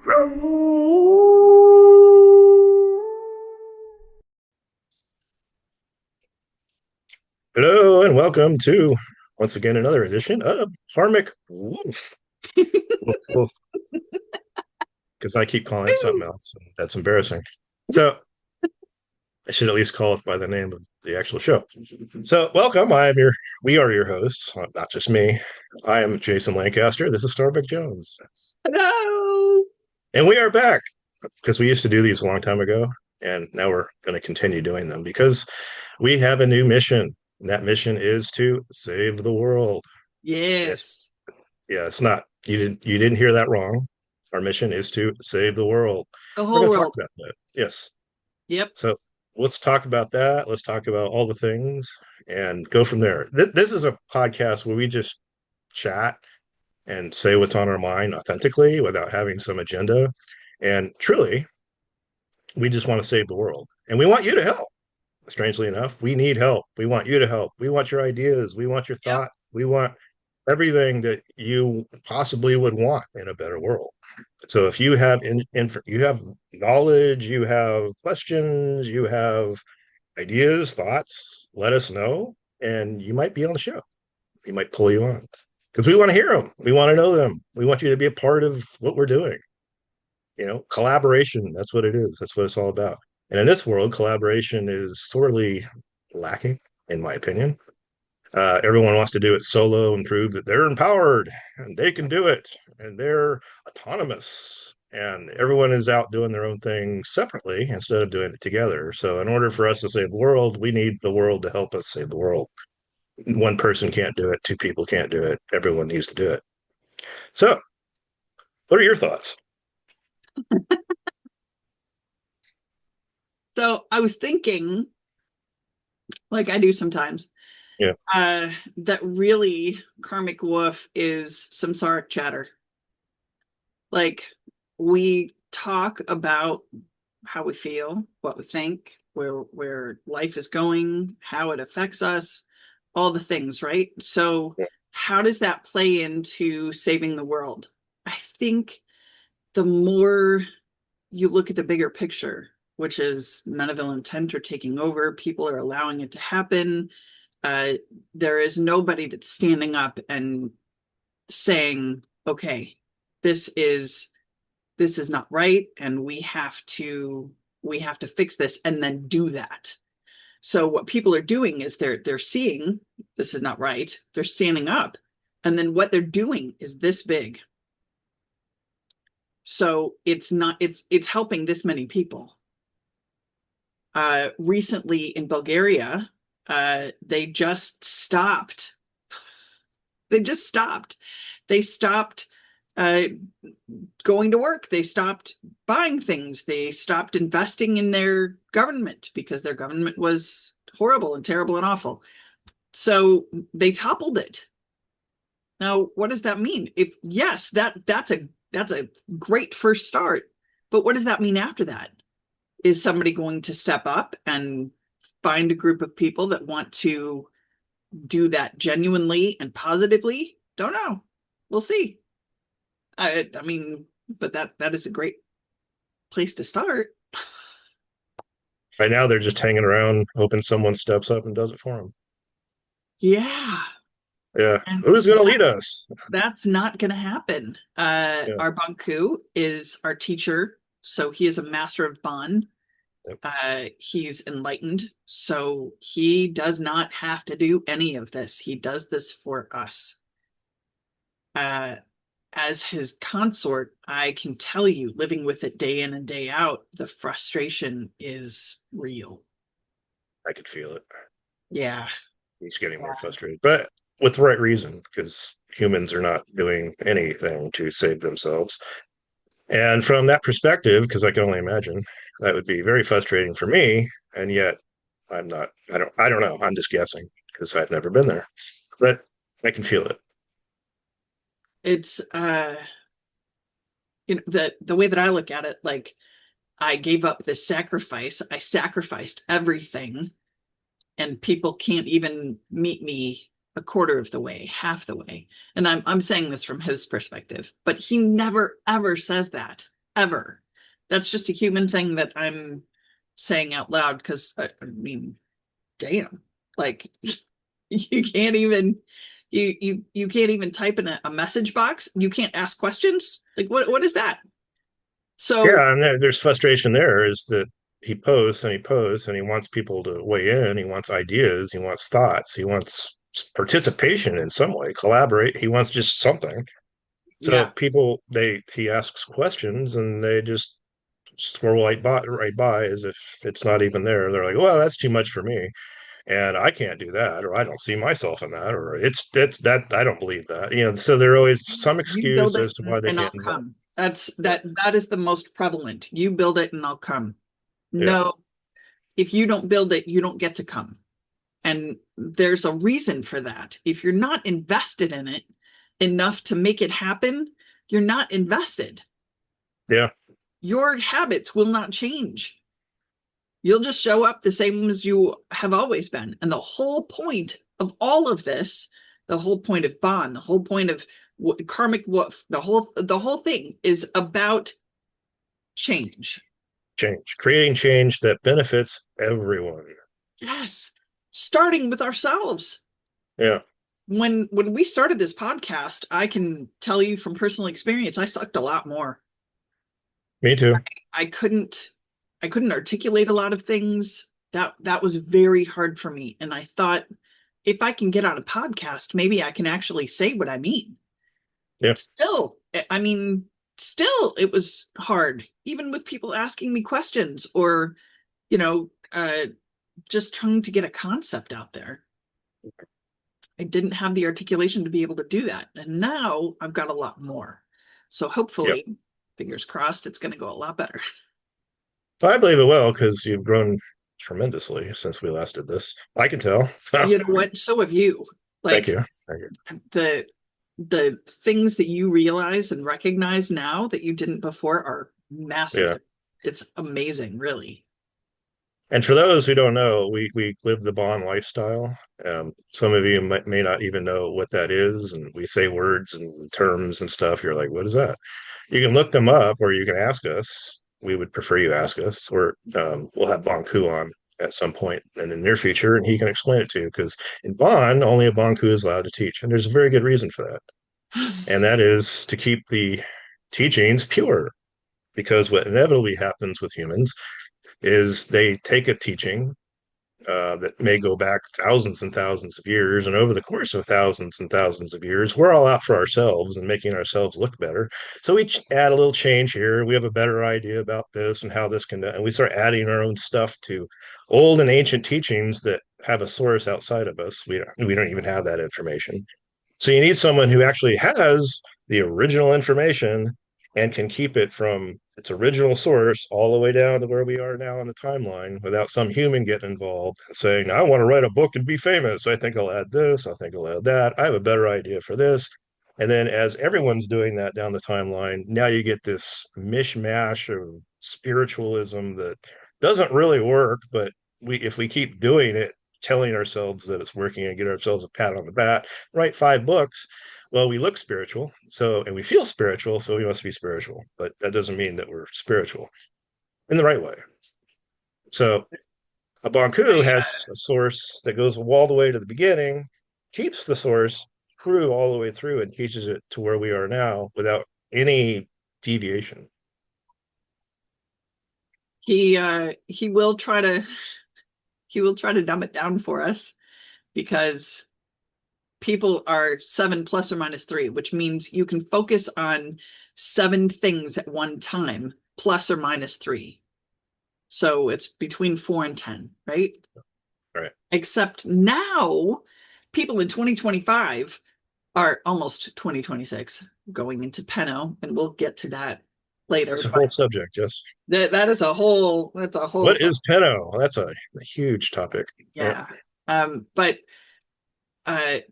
Hello and welcome to once again another edition of Karmic Woof. Woof, woof, because I keep calling it something else, and that's embarrassing. So I should at least call it by the name of the actual show. So welcome. We are your hosts, not just me. I am Jason Lancaster. This is Starbuck Jones. Hello. And we are back because we used to do these a long time ago, and now we're going to continue doing them because we have a new mission. And that mission is to save the world. Yes. Yes. Yeah, it's not. You didn't hear that wrong. Our mission is to save the world. The We're whole going to talk world. about that. Yes. Yep. So let's talk about that. Let's talk about all the things and go from there. This is a podcast where we just chat and say what's on our mind authentically without having some agenda. And truly, we just want to save the world. And we want you to help. Strangely enough, we need help. We want you to help. We want your ideas. We want your Yep. thoughts. We want everything that you possibly would want in a better world. So if you have you have knowledge, you have questions, you have ideas, thoughts, let us know, and you might be on the show. We might pull you on because we want to hear them. We want to know them. We want you to be a part of what we're doing. Collaboration. That's what it is. That's what it's all about. And in this world, collaboration is sorely lacking, in my opinion. Everyone wants to do it solo and prove that they're empowered and they can do it and they're autonomous. And everyone is out doing their own thing separately instead of doing it together. So, in order for us to save the world, we need the world to help us save the world. One person can't do it, two people can't do it. Everyone needs to do it. So, what are your thoughts? So I was thinking, like I do sometimes, Yeah. that really Karmic Woof is samsaric chatter. Like we talk about how we feel, what we think, where life is going, how it affects us, all the things, right? So how does that play into saving the world? I think the more you look at the bigger picture, which is none of ill intent are taking over, people are allowing it to happen. There is nobody that's standing up and saying, okay, this is not right, and we have to fix this and then do that. So what people are doing is they're seeing this is not right, they're standing up, and then what they're doing is this big. So it's helping this many people. Recently in Bulgaria, they just stopped. They just stopped. They stopped going to work. They stopped buying things. They stopped investing in their government because their government was horrible and terrible and awful. So they toppled it. Now, what does that mean? If yes, that's a great first start. But what does that mean after that? Is somebody going to step up and find a group of people that want to do that genuinely and positively? Don't know. We'll see. I mean, but that is a great place to start. Right now, they're just hanging around, hoping someone steps up and does it for them. Yeah. Yeah. And Who's going to lead us? that's not going to happen. Yeah. Our Banku is our teacher. So he is a master of Bon. Yep. He's enlightened. So he does not have to do any of this. He does this for us. As his consort, I can tell you, living with it day in and day out, the frustration is real. I could feel it. Yeah. He's getting more frustrated, but with the right reason, because humans are not doing anything to save themselves. And from that perspective, because I can only imagine, that would be very frustrating for me. And yet I'm not, I don't know. I'm just guessing because I've never been there, but I can feel it. It's the way that I look at it, like I gave up this sacrifice. I sacrificed everything, and people can't even meet me a quarter of the way, half the way. And I'm saying this from his perspective, but he never ever says that. ever. That's just a human thing that I'm saying out loud because I mean, damn, like you can't even you can't even type in a message box. You can't ask questions. Like what is that? So Yeah, and there's frustration there is that he posts and he posts and he wants people to weigh in. He wants ideas. He wants thoughts. He wants participation in some way, collaborate. He wants just something. So yeah, people, he asks questions and they just scroll right by as if it's not even there. They're like, well, that's too much for me. And I can't do that, or I don't see myself in that, or it's that I don't believe that. So there always some you build excuse it as to why they and I'll can't involve. come. That's Yeah, that is the most prevalent. You build it and I'll come. yeah, No, if you don't build it, you don't get to come. And there's a reason for that. If you're not invested in it enough to make it happen, you're not invested. yeah, Your habits will not change. You'll just show up the same as you have always been. And the whole point of all of this, the whole point of Bon, the whole point of Karmic Woof, the whole thing is about change. creating change that benefits everyone. Yes, starting with ourselves. Yeah, When we started this podcast, I can tell you from personal experience, I sucked a lot more. me too. I couldn't I couldn't articulate a lot of things. That was very hard for me. And I thought if I can get on a podcast, maybe I can actually say what I mean. Yeah, Still, I mean, still it was hard, even with people asking me questions or, you know, just trying to get a concept out there. I didn't have the articulation to be able to do that. And now I've got a lot more. So yeah. hopefully, fingers crossed, it's going to go a lot better. I believe it will because you've grown tremendously since we last did this. I can tell. So You know what? So have you. thank Like you. Thank you. the the things that you realize and recognize now that you didn't before are massive. Yeah. It's amazing, really. And for those who don't know, we live the Bon lifestyle. Some of you may not even know what that is, and we say words and terms and stuff. You're like, what is that? You can look them up, or you can ask us. We would prefer you ask us, or we'll have Bonku on at some point in the near future, and he can explain it to you. Because in Bon, only a Bonku is allowed to teach, and there's a very good reason for that, and that is to keep the teachings pure. Because what inevitably happens with humans is they take a teaching that may go back thousands and thousands of years. And over the course of thousands and thousands of years, we're all out for ourselves and making ourselves look better. So we add a little change here. We have a better idea about this and how this can, and we start adding our own stuff to old and ancient teachings that have a source outside of us. We don't even have that information. So you need someone who actually has the original information and can keep it from its original source all the way down to where we are now in the timeline without some human getting involved and saying, I want to write a book and be famous. I think I'll add this. I think I'll add that. I have a better idea for this. And then as everyone's doing that down the timeline, now you get this mishmash of spiritualism that doesn't really work, but if we keep doing it, telling ourselves that it's working and get ourselves a pat on the back, write 5 books. Well, we look spiritual, so and we feel spiritual, so we must be spiritual. But that doesn't mean that we're spiritual in the right way. So a Bonku has a source that goes all the way to the beginning, keeps the source true all the way through, and teaches it to where we are now without any deviation. He will try to dumb it down for us because people are 7 plus or minus 3, which means you can focus on 7 things at one time, plus or minus 3. So it's between 4 and 10, right? All right. Except now, people in 2025 are almost 2026 going into Peno, and we'll get to that later. It's a But whole subject, yes. that is a whole, that's a whole, What is Peno? That's a huge topic. Yeah, yeah. But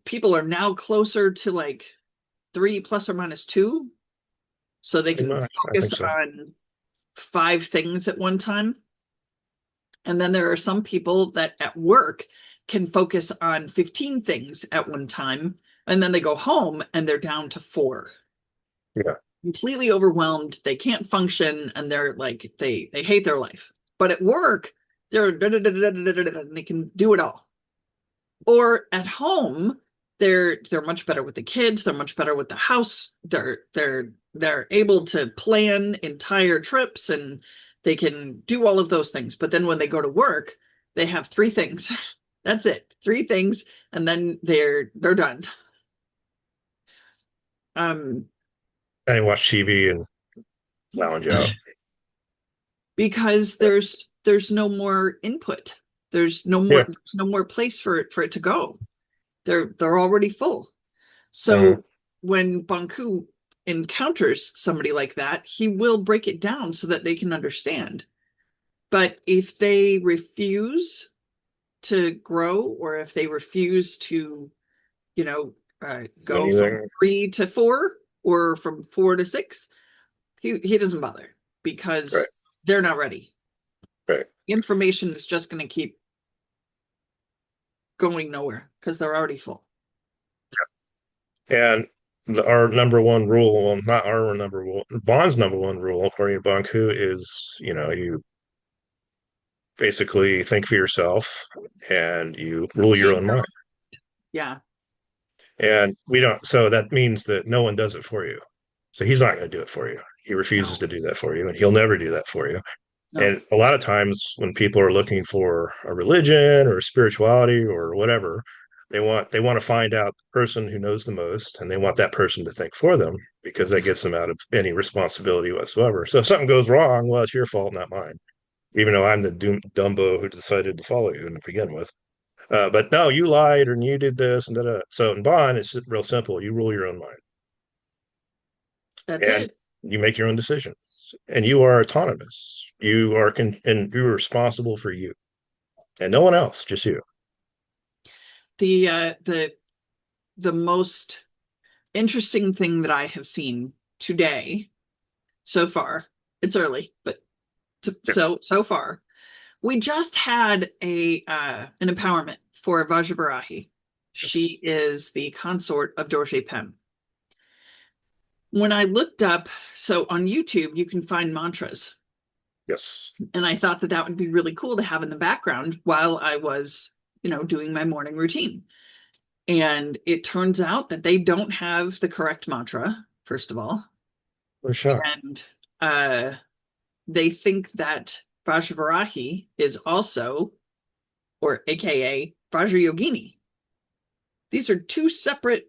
people are now closer to like 3 plus or minus 2, so they pretty can much. I think focus so. on 5 things at one time. And then there are some people that at work can focus on 15 things at one time, and then they go home and they're down to 4. Yeah. completely overwhelmed. They can't function, and they're like they hate their life. But at work, they're and they can do it all. Or at home, they're much better with the kids. They're much better with the house. They're able to plan entire trips, and they can do all of those things. But then when they go to work, they have three things. That's it, three things, and then they're done. Um, And watch TV and lounge out. because there's no more input. Yeah. There's no more place for it to go. They're already full. Mhm. So when Banku encounters somebody like that, he will break it down so that they can understand. But if they refuse to grow, or if they refuse to, you know, go from Anything. 3 to 4 or from 4 to 6, he doesn't bother Right. because they're not ready. Right. Information is just going to keep going nowhere because they're already full. And our number one rule, well, not our number one, Bond's number one rule, according to Banku, is you basically think for yourself and you rule your Change own your mind. own. Yeah. And we don't, so that means that no one does it for you. So he's not going to do it for you. He refuses No. to do that for you, and he'll never do that for you. No. And a lot of times when people are looking for a religion or spirituality or whatever, they want to find out the person who knows the most, and they want that person to think for them because that gets them out of any responsibility whatsoever. So if something goes wrong, well, it's your fault, not mine. Even though I'm the Dumbo who decided to follow you to begin with. But no, you lied and you did this and that. So in Bond, it's real simple. You rule your own mind That's and it. you make your own decisions, and you are autonomous. And you're responsible for you and no one else, just you. The uh the the most interesting thing that I have seen today so far, it's early, but Yeah. so far, we just had a an empowerment for Vajravarahi. Yes. She is the consort of Dorje Pen. When I looked up, so on YouTube, you can find mantras. Yes. And I thought that that would be really cool to have in the background while I was, doing my morning routine. And it turns out that they don't have the correct mantra, first of all. For sure. And uh, they think that Vajravarahi is also, or AKA Vajrayogini. These are two separate.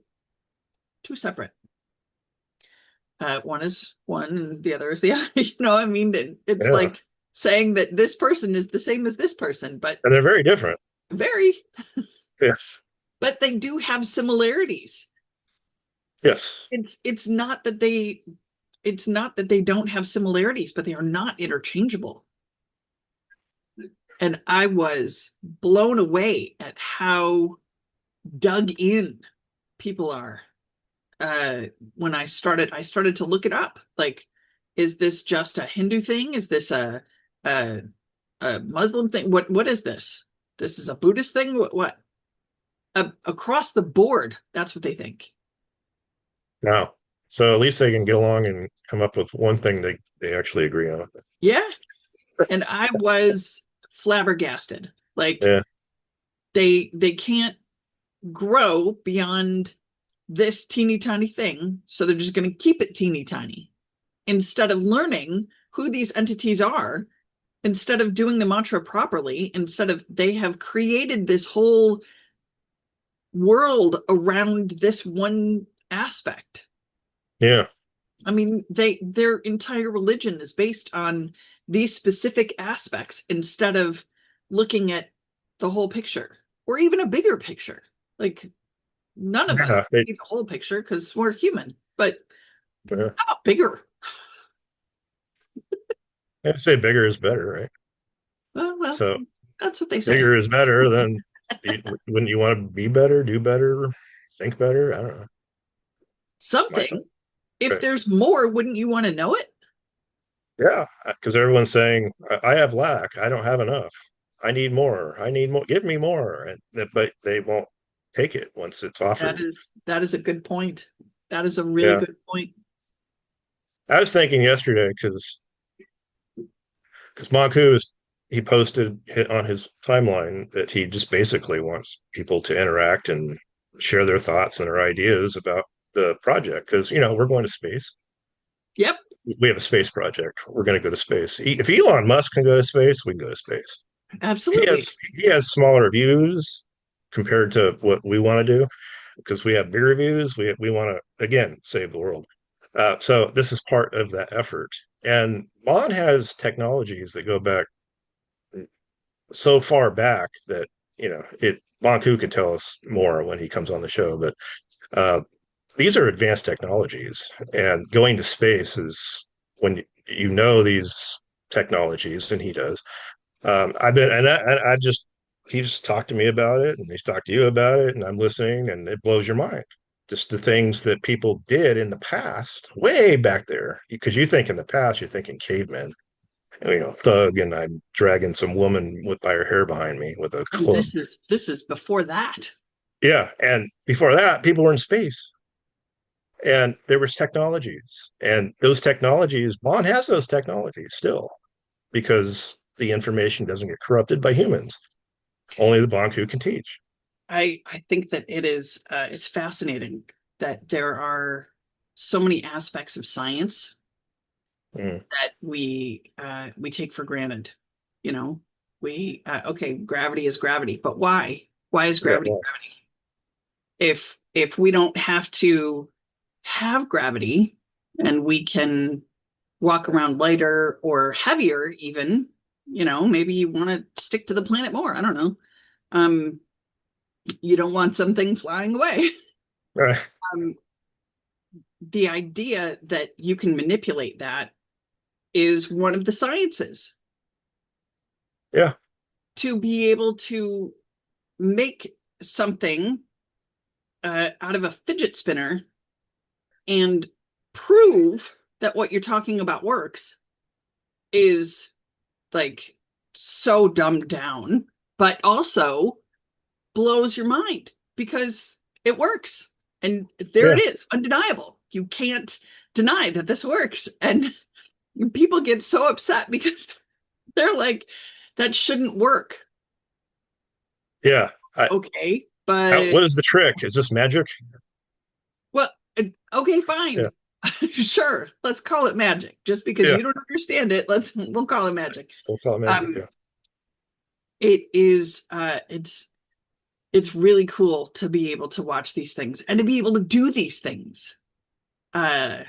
One is one and the other is the other. I mean, it's Yeah. like saying that this person is the same as this person, but And they're very different. very, Yes. but they do have similarities. Yes. It's not that they don't have similarities, but they are not interchangeable. And I was blown away at how dug in people are. When I started to look it up. Like, is this just a Hindu thing? Is this a, a Muslim thing? What is this? This is a Buddhist thing? What? Across the board, that's what they think. Now, so at least they can get along and come up with one thing they actually agree on. Yeah. And I was flabbergasted. Like, Yeah. they can't grow beyond this teeny tiny thing, so they're just going to keep it teeny tiny instead of learning who these entities are, instead of doing the mantra properly, instead of they have created this whole world around this one aspect. Yeah. I mean, their entire religion is based on these specific aspects instead of looking at the whole picture or even a bigger picture. Like, none of us Yeah. They, see the whole picture because we're human, but yeah. how about bigger? I'd say bigger is better, right? Well, So that's what they say. bigger is better than wouldn't you want to be better, do better, think better? I don't know. It's my thought. Something. If Right. there's more, wouldn't you want to know it? Yeah, because everyone's saying I have lack, I don't have enough, I need more, I need more, give me more, but they won't take it once it's That offered. is that is a good point. That is a really Yeah, good point. I was thinking yesterday because Monku is he posted on his timeline that he just basically wants people to interact and share their thoughts and their ideas about the project because we're going to space. Yep, We have a space project. We're going to go to space. If Elon Musk can go to space, we can go to space. He absolutely. has he has smaller views compared to what we want to do because we have bigger views. We want to again save the world. So this is part of that effort. And Bon has technologies that go back so far back that it. Bonku could tell us more when he comes on the show, but uh, these are advanced technologies, and going to space is when these technologies, and he does. I've been, and I just he's talked to me about it, and he's talked to you about it, and I'm listening, and it blows your mind. Just the things that people did in the past, way back there, because you think in the past, you're thinking cavemen, thug, and I'm dragging some woman with by her hair behind me with a And club. this is before that. Yeah, and before that, people were in space, and there was technologies, and those technologies, Bond has those technologies still because the information doesn't get corrupted by humans. Only the Banku can teach. I think that it's fascinating that there are so many aspects of science Mm. that we take for granted. You know, we okay, gravity is gravity, but why? Why is Yeah, gravity well, gravity? If we don't have to have gravity and we can walk around lighter or heavier, even, maybe you want to stick to the planet more. I don't know. Um, you don't want something flying away. right. Um, the idea that you can manipulate that is one of the sciences Yeah, to be able to make something out of a fidget spinner and prove that what you're talking about works is like so dumbed down, but also blows your mind because it works. And there it yeah, is, undeniable. You can't deny that this works. And people get so upset because they're like, that shouldn't work. yeah. Okay, but What is the trick? Is this magic? well, okay, Yeah, fine. Sure, let's call it magic. Just because yeah. you don't understand it, we'll call it magic. We'll call it magic. Um, Yeah, it is it's really cool to be able to watch these things and to be able to do these things. Uh,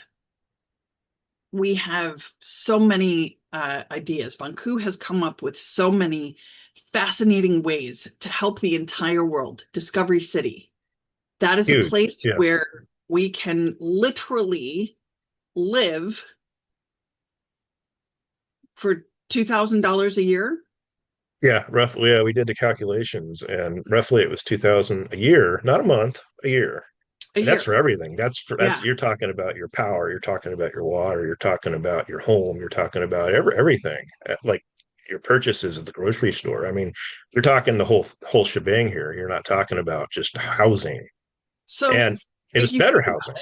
we have so many ideas. Banku has come up with so many fascinating ways to help the entire world. Discovery City. That is a huge. place Yeah, where we can literally live for $2,000 a year. yeah. Roughly, yeah. We did the calculations, and roughly it was 2,000 a year, not a month, a year. A And that's year. for everything. That's Yeah. you're talking about your power, you're talking about your water, you're talking about your home, you're talking about everything. Like your purchases at the grocery store. I mean, you're talking the whole shebang here. You're not talking about just housing. So And it if was you better think about housing.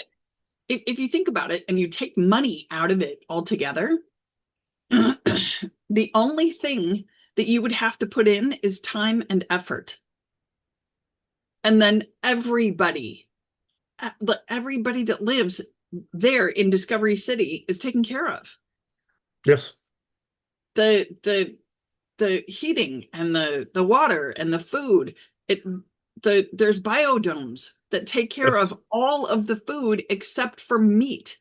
it, if you think about it and you take money out of it altogether, the only thing that you would have to put in is time and effort. And then everybody that lives there in Discovery City is taken care of. Yes. The heating and the water and the food, there's biodomes that take care Yes. of all of the food except for meat,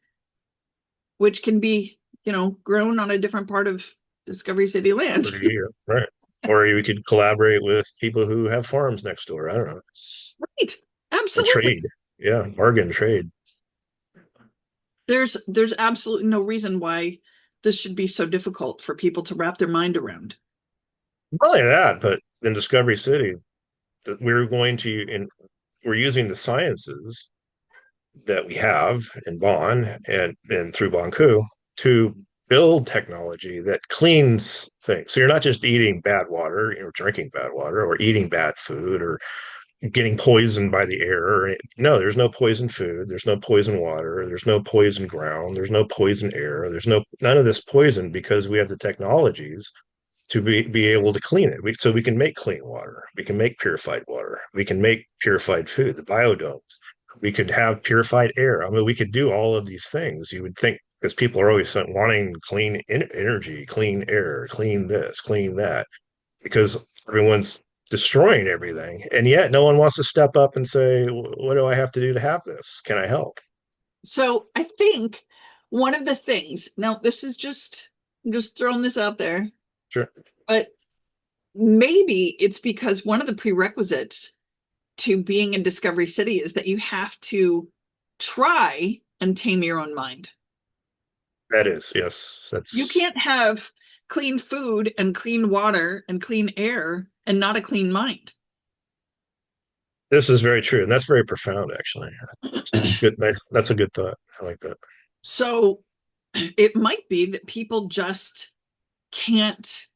which can be, grown on a different part of Discovery City land. For a year. Right. Or you could collaborate with people who have farms next door. I don't know. Right. Or Absolutely. trade. Yeah. Bargain trade. There's absolutely no reason why this should be so difficult for people to wrap their mind around. Not only that, but in Discovery City, that we're using the sciences that we have in Bonn and through Bonku to build technology that cleans things. So you're not just eating bad water, drinking bad water, or eating bad food, or getting poisoned by the air. No, there's no poison food. There's no poison water. There's no poison ground. There's no poison air. There's none of this poison because we have the technologies to be able to clean it. So we can make clean water. We can make purified water. We can make purified food, the biodomes. We could have purified air. I mean, we could do all of these things. You would think, because people are always wanting clean energy, clean air, clean this, clean that, because everyone's destroying everything. And yet no one wants to step up and say, what do I have to do to have this? Can I help? So I think one of the things, now this is just, I'm just throwing this out there, Sure. but maybe it's because one of the prerequisites to being in Discovery City is that you have to try and tame your own mind. That is, yes. You That's can't have clean food and clean water and clean air and not a clean mind. This is very true. And that's very profound, actually. Good. Nice. That's a good thought. I like that. So it might be that people just can't,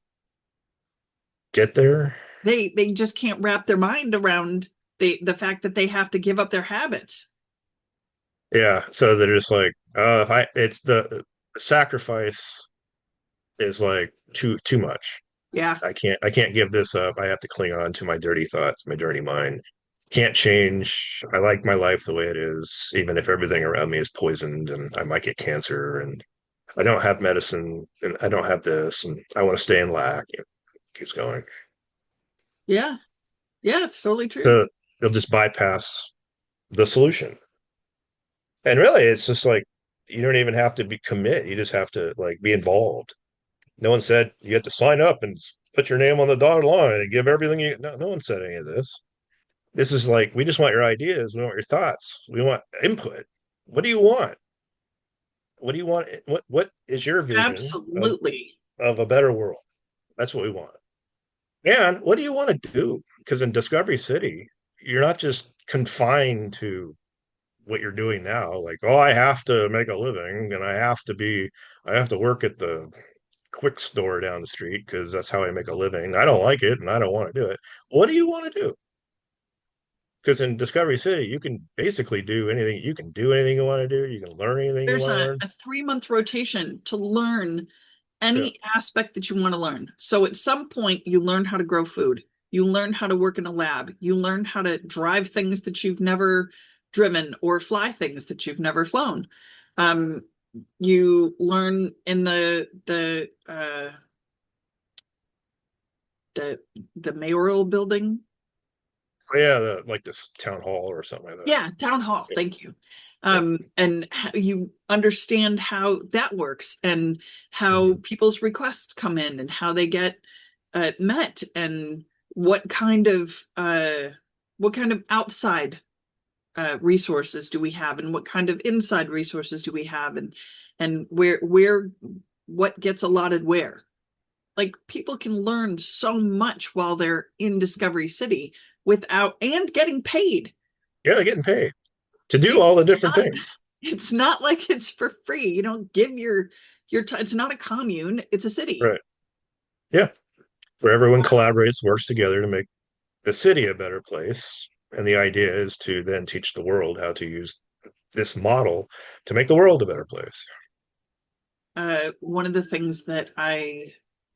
Get there. they just can't wrap their mind around the fact that they have to give up their habits. Yeah. So they're just like, it's the sacrifice is like too much. Yeah, I can't give this up. I have to cling on to my dirty thoughts, my dirty mind. Can't change. I like my life the way it is, even if everything around me is poisoned and I might get cancer and I don't have medicine and I don't have this and I want to stay in lack. It keeps going. yeah, yeah, it's totally true. So they'll just bypass the solution. And really it's just like you don't even have to be commit. You just have to like be involved. No one said you have to sign up and put your name on the dotted line and give everything you no one said any of this. This is like we just want your ideas, we want your thoughts, we want input. What do you want? What do you want? What is your vision Absolutely. of a better world? That's what we want. And what do you want to do? Because in Discovery City, you're not just confined to what you're doing now. Like, oh, I have to make a living and I have to work at the quick store down the street because that's how I make a living. I don't like it and I don't want to do it. What do you want to do? Because in Discovery City, you can basically do anything. You can do anything you want to do. You can learn anything you There's want to learn. a 3 month rotation to learn Yeah. any aspect that you want to learn. So at some point, you learn how to grow food. You learn how to work in a lab. You learn how to drive things that you've never driven or fly things that you've never flown. Um, you learn in the the mayoral building. Oh, yeah, like this town hall or something like that. Yeah, town hall. Yeah. Thank you. Yeah. And you understand how that works and how Mhm. people's requests come in and how they get met and what kind of outside resources do we have and what kind of inside resources do we have and where what gets allotted where. Like people can learn so much while they're in Discovery City without and getting paid. Yeah, they're getting paid to do It's all the different not, things. it's not like it's for free. You don't give your time. It's not a commune, it's a city. Right. Yeah. Where everyone collaborates, works together to make the city a better place. And the idea is to then teach the world how to use this model to make the world a better place. One of the things that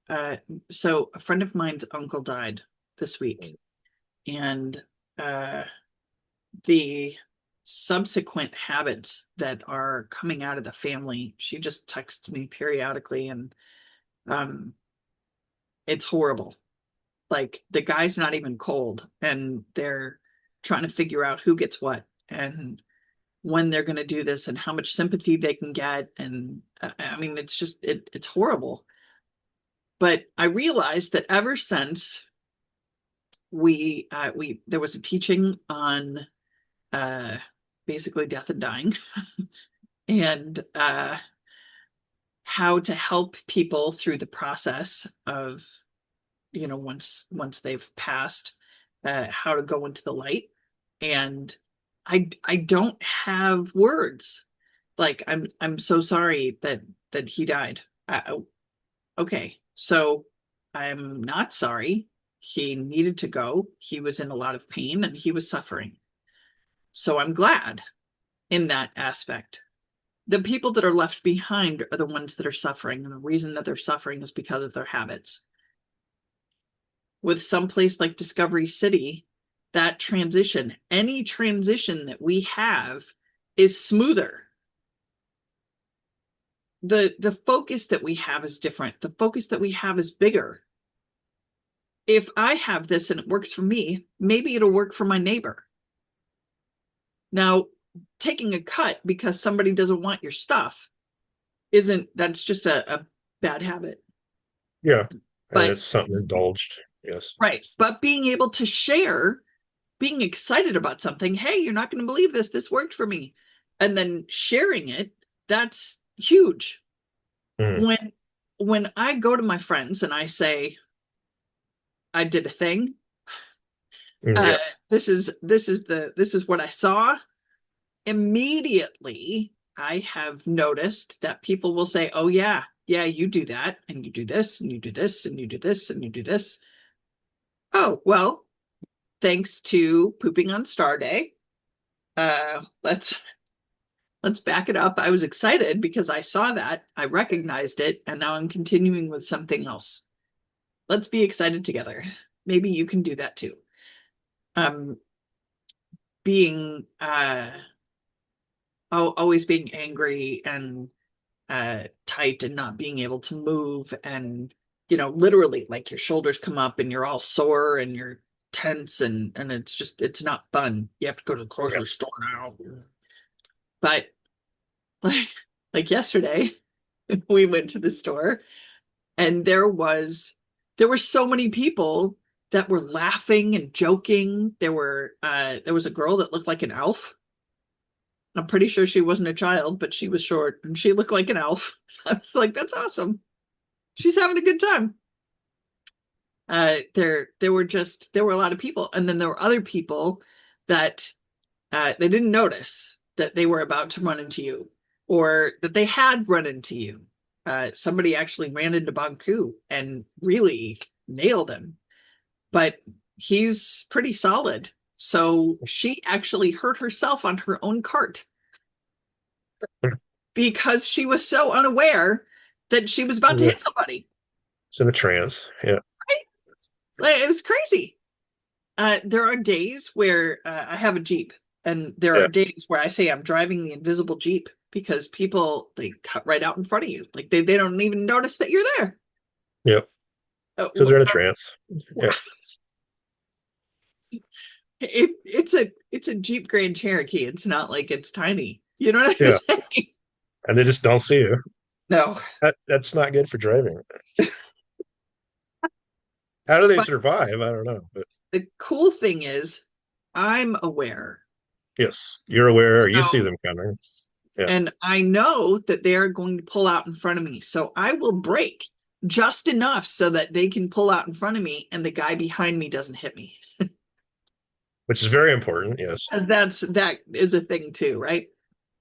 uh, so a friend of mine's uncle died this week, and uh, the subsequent habits that are coming out of the family, she just texts me periodically, and um, it's horrible. Like the guy's not even cold, and they're trying to figure out who gets what and when they're going to do this and how much sympathy they can get. And I mean, it's just it's horrible. But I realized that ever since we there was a teaching on uh, basically death and dying and how to help people through the process of once they've passed, how to go into the light. And I don't have words. Like I'm so sorry that he died. Okay, so I'm not sorry. He needed to go. He was in a lot of pain and he was suffering. So I'm glad in that aspect. The people that are left behind are the ones that are suffering. And the reason that they're suffering is because of their habits. With some place like Discovery City, that transition, any transition that we have is smoother. The focus that we have is different. The focus that we have is bigger. If I have this and it works for me, maybe it'll work for my neighbor. Now, taking a cut because somebody doesn't want your stuff that's just a bad habit. Yeah. And But it's something indulged. Yes. right. But being able to share, being excited about something, hey, you're not going to believe this. This worked for me. And then sharing it, that's huge. Mhm. When I go to my friends and I say, I did a thing, Mhm. uh, Yeah. this is what I saw. Immediately, I have noticed that people will say, oh yeah, yeah, you do that, and you do this, and you do this, and you do this, and you do this. Oh, well, thanks to pooping on Star Day. Let's back it up. I was excited because I saw that, I recognized it, and now I'm continuing with something else. Let's be excited together. Maybe you can do that too. Um, being always being angry and tight and not being able to move, and literally like your shoulders come up and you're all sore and you're tense, and it's not fun. You have to go to the Yeah. grocery store now. But like yesterday, we went to the store and there were so many people that were laughing and joking. There was a girl that looked like an elf. I'm pretty sure she wasn't a child, but she was short and she looked like an elf. I was like, that's awesome. She's having a good time. There were a lot of people, and then there were other people that they didn't notice that they were about to run into you, or that they had run into you. Somebody actually ran into Banku and really nailed him, but he's pretty solid. So she actually hurt herself on her own cart because she was so unaware that she was about to hit It's somebody. in a trance. Yeah. Right? Like, it was crazy. There are days where I have a Jeep, and there are Yeah. days where I say I'm driving the invisible Jeep because people they cut right out in front of you. Like they don't even notice that you're there. Yep. Uh, Because they're in a trance. Yeah. it's a Jeep Grand Cherokee. It's not like it's tiny. You know what I'm Yeah. saying? And they just don't see you. No, That's not good for driving. How do they but survive? I don't know. But the cool thing is I'm aware. yes, you're aware. You see So them coming. Yeah. and I know that they're going to pull out in front of me. So I will brake just enough so that they can pull out in front of me and the guy behind me doesn't hit me. Which is very important. Yes. Because that is a thing too, right?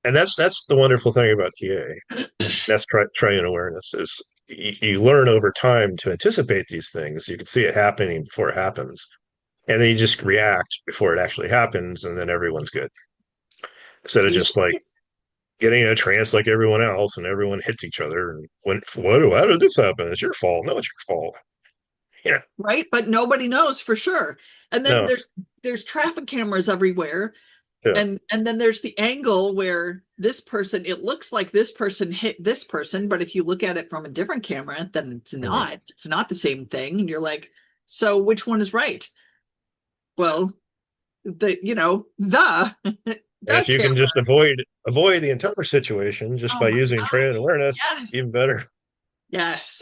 And that's the wonderful thing about TA. That's triune awareness is you learn over time to anticipate these things. You can see it happening before it happens. And then you just react before it actually happens, and then everyone's good. Instead of You just like getting in a trance like everyone else and everyone hits each other and how did this happen? It's your fault. No, it's your fault. Yeah. right? But nobody knows for sure. And then No. there's traffic cameras everywhere. Yeah. And then there's the angle where this person, it looks like this person hit this person, but if you look at it from a different camera, then Mhm. it's not the same thing. And you're like, so which one is right? Well, the And the if you can camera. just avoid the entire situation just Oh by my using God. training awareness, Yes. even better. Yes.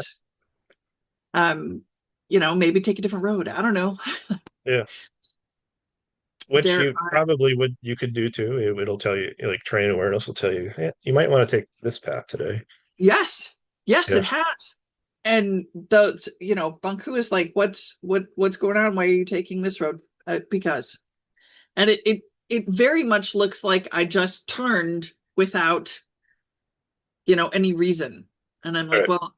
Um, maybe take a different road. I don't know. Yeah. Which There you probably would you could do too. It'll tell you like training awareness will tell you, yeah, you might want to take this path today. Yes. Yes, it Yeah. has. And those, Bunku is like, what's going on? Why are you taking this road? Because. And it very much looks like I just turned without, any reason. And I'm like, Right. well,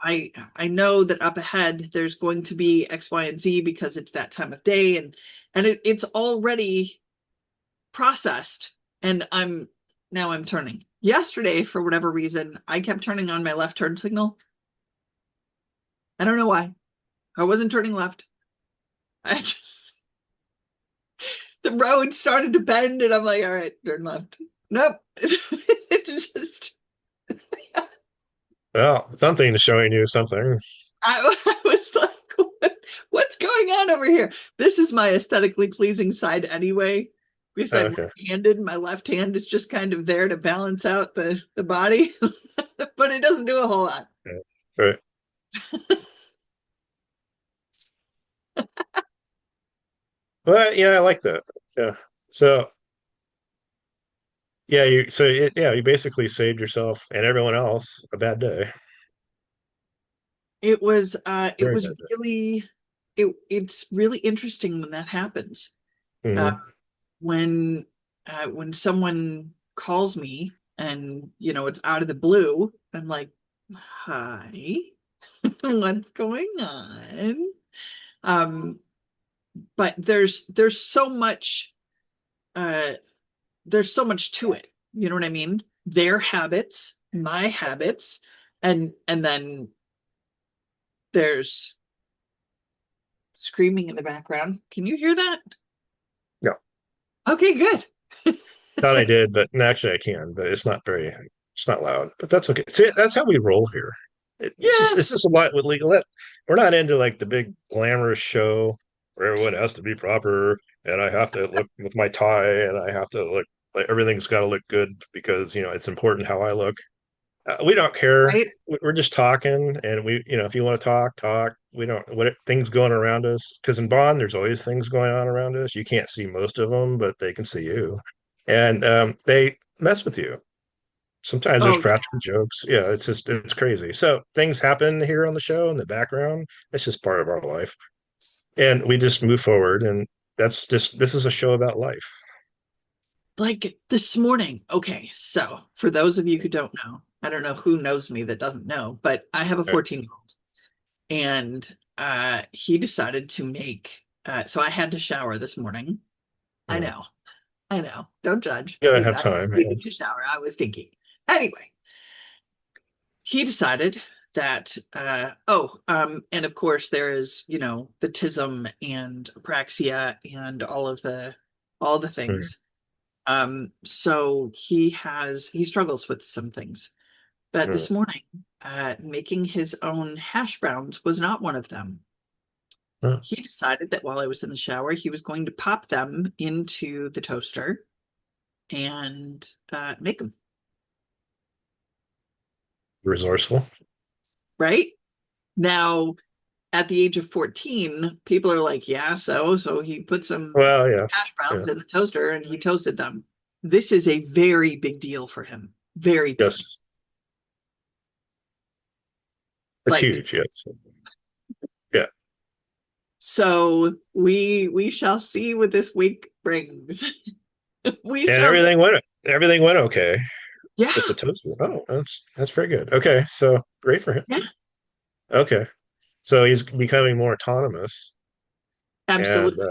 I know that up ahead there's going to be X, Y, and Z because it's that time of day, and it's already processed. And I'm turning. Yesterday, for whatever reason, I kept turning on my left turn signal. I don't know why. I wasn't turning left. I just the road started to bend, and I'm like, all right, turn left. Nope. It's just Well, something is showing you something. I was like, what's going on over here? This is my aesthetically pleasing side anyway, because I'm Okay. right-handed. My left hand is just kind of there to balance out the body, but it doesn't do a whole lot. Yeah. Right. But yeah, I like that. Yeah. So yeah, you basically saved yourself and everyone else a bad day. It Very was bad day. really it's really interesting when that happens. Uh, Hmm. when someone calls me and it's out of the blue, I'm like, hi, what's going on? Um, but uh there's so much to it. You know what I mean? Their habits, my habits, and then there's screaming in the background. Can you hear that? No, Okay, good. thought I did, but actually I can, but it's not loud, but that's okay. See, that's how we roll here. Yeah, It's just a lot with legal. We're not into like the big glamorous show where everyone has to be proper and I have to look with my tie and I have to look like everything's got to look good because, it's important how I look. We don't care. right. We're just talking, and if you want to talk, talk. We don't what things going around us because in Bond, there's always things going on around us. You can't see most of them, but they can see you, and they mess with you. Sometimes there's Oh, practical jokes. Yeah, it's crazy. So things happen here on the show in the background. It's just part of our life, and we just move forward. And this is a show about life. like this morning. Okay, so for those of you who don't know, I don't know who knows me that doesn't know, but I have a Right. 14-year-old, and he decided to make. So I had to shower this morning. I Mm. know, I know. Don't judge. You gotta have I time. Yeah. needed to shower. I was stinky. Anyway, he decided that and of course there is the tism and apraxia and all the Mm. things. So he struggles with some things, but Mm. this morning making his own hash browns was not one of them. Mm. He decided that while I was in the shower he was going to pop them into the toaster and make them. Resourceful. Right now, at the age of 14, people are like, yeah, so he put some Well, yeah, hash yeah. browns in the toaster and he toasted them. This is a very big deal for him. Very big. Yes, it's Like, huge. Yes, yeah. so we shall see what this week brings. We And shall see. everything went okay Yeah, with the toaster. Oh, that's very good. Okay, so great for him. yeah, Okay, so he's becoming more autonomous and absolutely.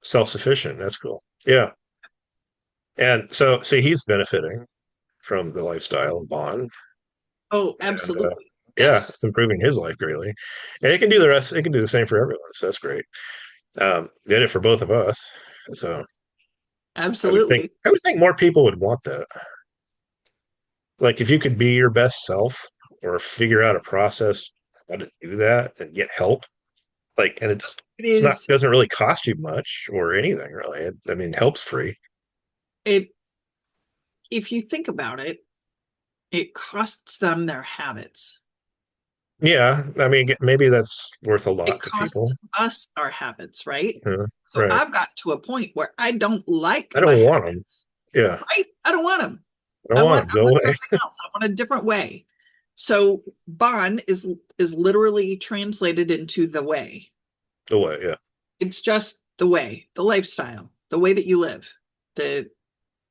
self-sufficient. That's cool. Yeah, and so see, he's benefiting from the lifestyle of Bond, Oh, and absolutely. yeah, Yes, it's improving his life greatly. And it can do the rest. It can do the same for everyone. So that's great. Did it for both of us. So absolutely. I would think more people would want that. Like if you could be your best self or figure out a process how to do that and get help, like, and It it's not is doesn't really cost you much or anything really. I mean, help's free. it if you think about it, it costs them their habits. Yeah, I mean, maybe that's worth a It lot to costs people. us our habits, right? So Right. I've got to a point where I don't like I my don't want them. habits, Yeah, right? I don't want them. I don't I want want them. I Go want away. something else. I want a different way. So Bon is literally translated into the way. Go away. Yeah. It's just the way, the lifestyle, the way that you live, the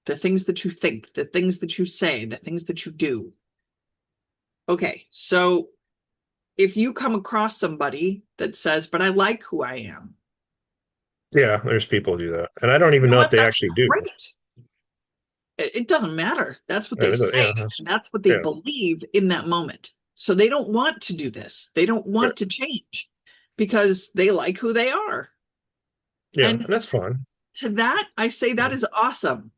things that you think, the things that you say, the things that you do. Okay, so if you come across somebody that says, but I like who I am, Yeah, there's people who do that, and I don't you even know know if what? they That's actually do. great. It doesn't matter. That's what they Yeah, say, and that's what they yeah, believe in that moment. So they don't want to do this. They don't right. want to change because they like who they are. Yeah, And and that's fun. to that, I say that is awesome.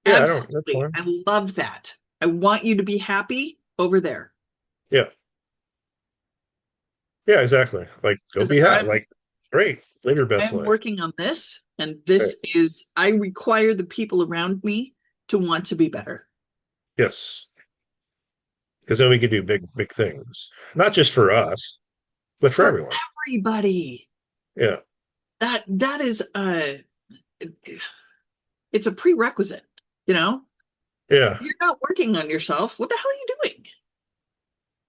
Yeah, I don't. That's Absolutely. fine. I love that. I want you to be happy over there Yeah, yeah, exactly. Like, go because be happy. Like, great, live your best I'm life. working on this, and Right. this is, I require the people around me to want to be better Yes, because then we could do big things, not just for us, but for for everyone. everybody. Yeah, That is it's a prerequisite, you know? yeah, You're not working on yourself. What the hell are you doing?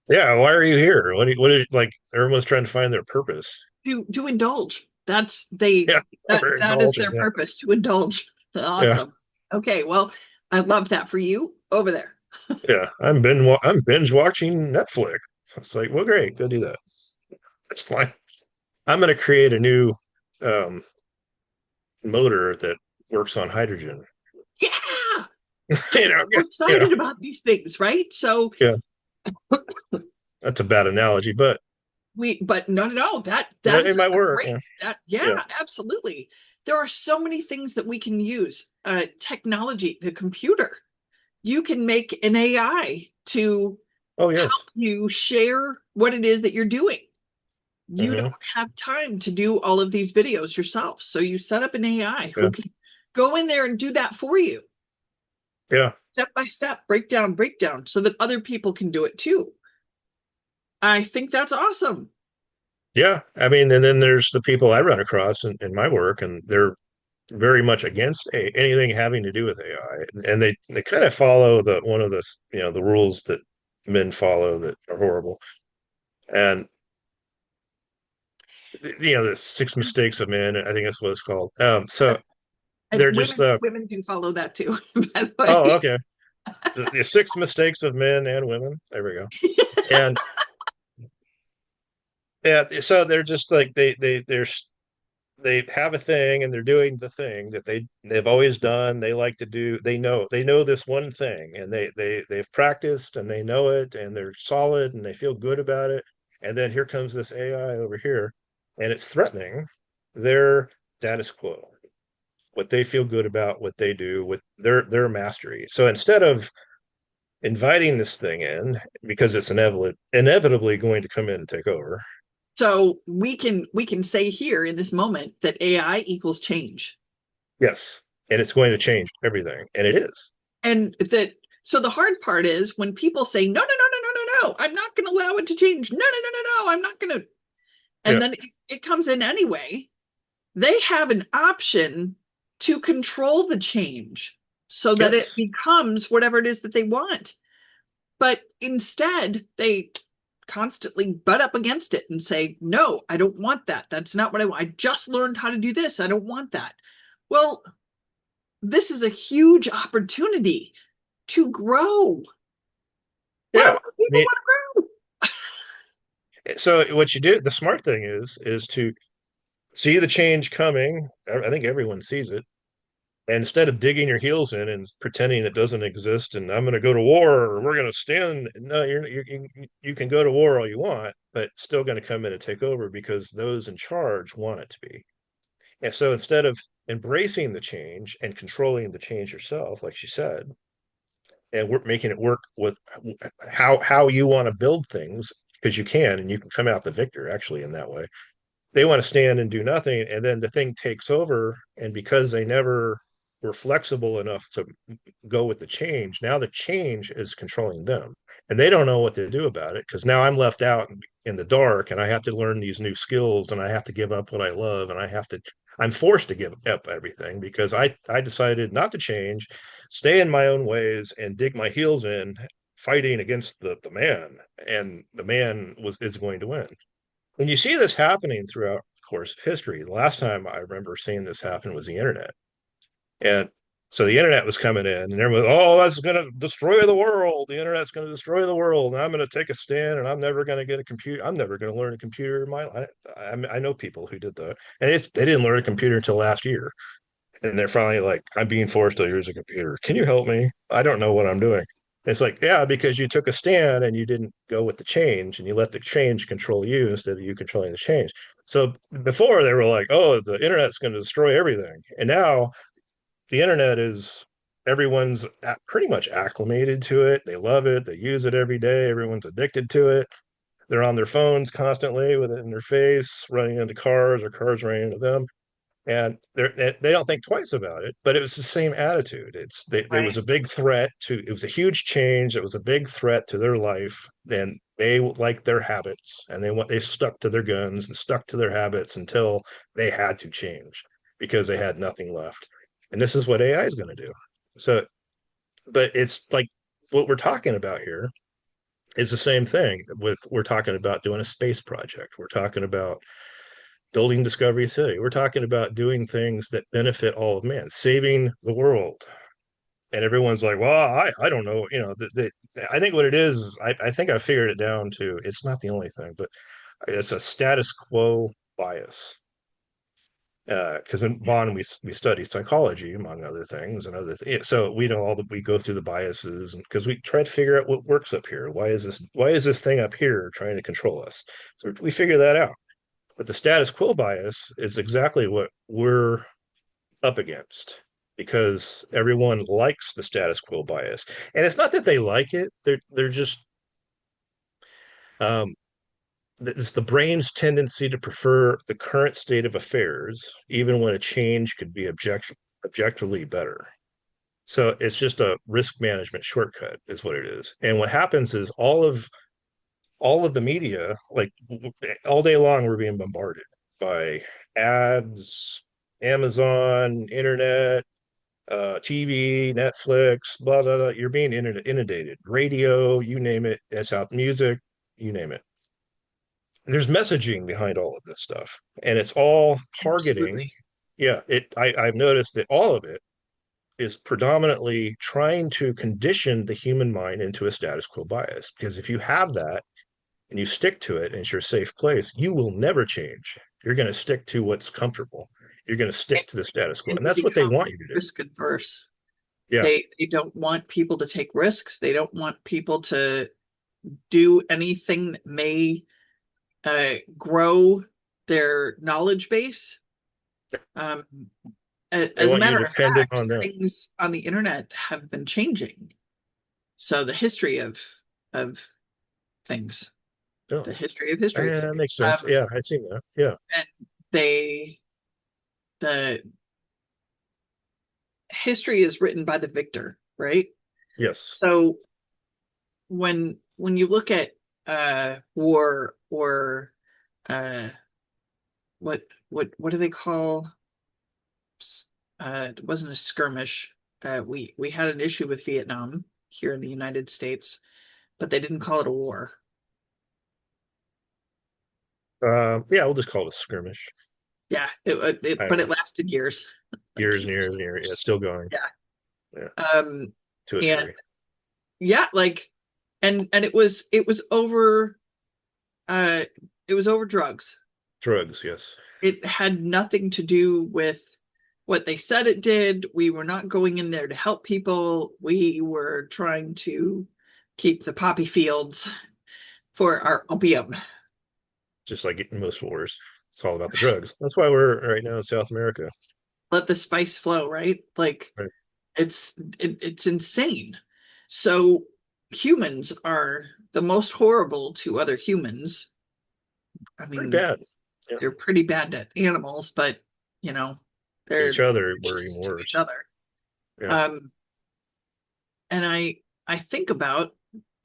yeah. Why are you here? What is like? Everyone's trying to find their purpose. To indulge. That's they Yeah, we're that is indulging. their Yeah, purpose, to indulge. yeah, Awesome. Okay, well, I love that for you over there. yeah. I'm binge watching Netflix. It's like, well, great, go do that. That's fine. I'm going to create a new um, motor that works on hydrogen. Yeah. you know, We're you know, excited about these things, right? So yeah. That's a bad analogy, but no, but that it is might a work. great Yeah, that yeah. yeah, absolutely. There are so many things that we can use. Technology, the computer. You can make an AI to Oh help yes. you share what it is that you're doing. You Hmm. don't have time to do all of these videos yourself. So you set up an AI who Yeah, can go in there and do that for you, yeah, step by step, breakdown, so that other people can do it too. I think that's awesome. yeah. I mean, and then there's the people I run across in my work, and they're very much against anything having to do with AI, and they kind of follow the one of the the rules that men follow that are horrible, and the six mistakes of men. I think that's what it's called. So And they're just the women do follow that too, by the oh, way. okay, the six mistakes of men and women. There we go. And yeah, so they're just like they have a thing and they're doing the thing that they've always done. They like to do. They know this one thing, and they've practiced and they know it, and they're solid and they feel good about it. And then here comes this AI over here, and it's threatening their status quo, what they feel good about, what they do with their mastery. So instead of inviting this thing in because it's inevitably going to come in and take over. So we can say here in this moment that AI equals change. Yes, and it's going to change everything, and it is. And that so the hard part is when people say no, I'm not going to allow it to change. No, I'm not going to. And Yeah. then it comes in anyway. They have an option to control the change so that it Yes. becomes whatever it is that they want. But instead, they constantly butt up against it and say, no, I don't want that. That's not what I want. I just learned how to do this. I don't want that. Well, this is a huge opportunity to grow. Why Yeah. would people I want to grow? so what you do, the smart thing is to see the change coming. I think everyone sees it. And instead of digging your heels in and pretending it doesn't exist, and I'm going to go to war or we're going to stand, no, you can go to war all you want, but it's still going to come in and take over because those in charge want it to be. And so instead of embracing the change and controlling the change yourself, like she said, and we're making it work with how you want to build things, because you can, and you can come out the victor actually in that way. They want to stand and do nothing, and then the thing takes over, and because they never were flexible enough to go with the change, now the change is controlling them, and they don't know what to do about it because now I'm left out in the dark, and I have to learn these new skills, and I have to give up what I love, and I'm forced to give up everything because I decided not to change, stay in my own ways, and dig my heels in, fighting against the man, and the man is going to win. And you see this happening throughout the course of history. The last time I remember seeing this happen was the internet. And So the internet was coming in, and everyone, oh, that's going to destroy the world. The internet's going to destroy the world, and I'm going to take a stand, and I'm never going to get a computer. I'm never going to learn a computer in my life. I know people who did that, and they didn't learn a computer until last year, and they're finally like, I'm being forced to use a computer. Can you help me? I don't know what I'm doing. It's like, yeah, because you took a stand and you didn't go with the change, and you let the change control you instead of you controlling the change. So before they were like, oh, the internet's going to destroy everything, and now the internet is everyone's pretty much acclimated to it. They love it. They use it every day. Everyone's addicted to it. They're on their phones constantly with it in their face, running into cars or cars running into them. And they don't think twice about it, but it was the same attitude. There was Right. a big threat to, it was a huge change. It was a big threat to their life. And they like their habits, and they stuck to their guns and stuck to their habits until they had to change because they had nothing left. And this is what AI is going to do. So, but it's like what we're talking about here is the same thing with, we're talking about doing a space project. We're talking about building Discovery City. We're talking about doing things that benefit all of man, saving the world. And everyone's like, well, I don't know. I think what it is, I think I figured it down to, it's not the only thing, but it's a status quo bias. Because in Bonn we study psychology among other things and other things, so we know we go through the biases, and because we try to figure out what works up here. Why is this thing up here trying to control us? So we figure that out. But the status quo bias is exactly what we're up against, because everyone likes the status quo bias. And it's not that they like it, they're just um it's the brain's tendency to prefer the current state of affairs, even when a change could be objectively better. So it's just a risk management shortcut, is what it is. And what happens is all of the media, like all day long, we're being bombarded by ads, Amazon, internet, TV, Netflix, blah, blah, blah. You're being inundated. Radio, you name it. That's how music, you name it. There's messaging behind all of this stuff, and it's all targeting. Absolutely. Yeah, I've noticed that all of it is predominantly trying to condition the human mind into a status quo bias. Because if you have that and you stick to it and it's your safe place, you will never change. You're going to stick to what's comfortable. You're going to And, stick to the status quo. and And they that's what they become want you to do. risk adverse. Yeah. They don't want people to take risks. They don't want people to do anything that may grow their knowledge base. Um, They as a want you matter of dependent fact, on them. things on the internet have been changing. So the history of things, Oh, the history of history, yeah, that makes sense. um, Yeah, I've seen that. Yeah. and they the history is written by the victor, right? Yes. So when you look at war or uh, what do they call it wasn't a skirmish. We had an issue with Vietnam here in the United States, but they didn't call it a war. Yeah, we'll just call it a skirmish. Yeah, I don't but know. it lasted years, like Years and years years and and years. Yeah, it's years. still going. Yeah. Yeah, Um, to a and degree. yeah, like, and uh, it was over drugs. Drugs, yes. It had nothing to do with what they said it did. We were not going in there to help people. We were trying to keep the poppy fields for our opium. Just like in most wars. It's all about the drugs. That's why we're right now in South America. Let the spice flow, right? Like Right. it's insane. So humans are the most horrible to other humans. I Pretty mean, bad. Yeah. they're pretty bad at animals, but you know, Each they're other were even vicious to each worse. other. Yeah. Um, and I think about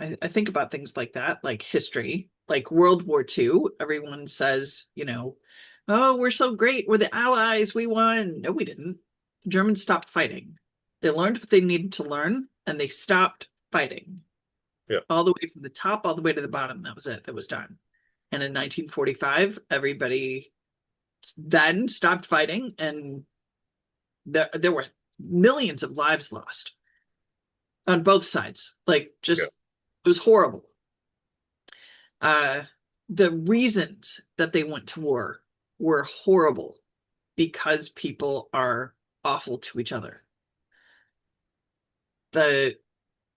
I think about things like that, like history, like World War II. Everyone says, oh, we're so great, we're the allies, we won. No, we didn't. The Germans stopped fighting. They learned what they needed to learn, and they stopped fighting. Yeah. All the way from the top, all the way to the bottom. That was it. That was done. And in 1945, everybody then stopped fighting, and there were millions of lives lost on both sides. Like, Yeah. just, it was horrible. Uh, the reasons that they went to war were horrible because people are awful to each other. The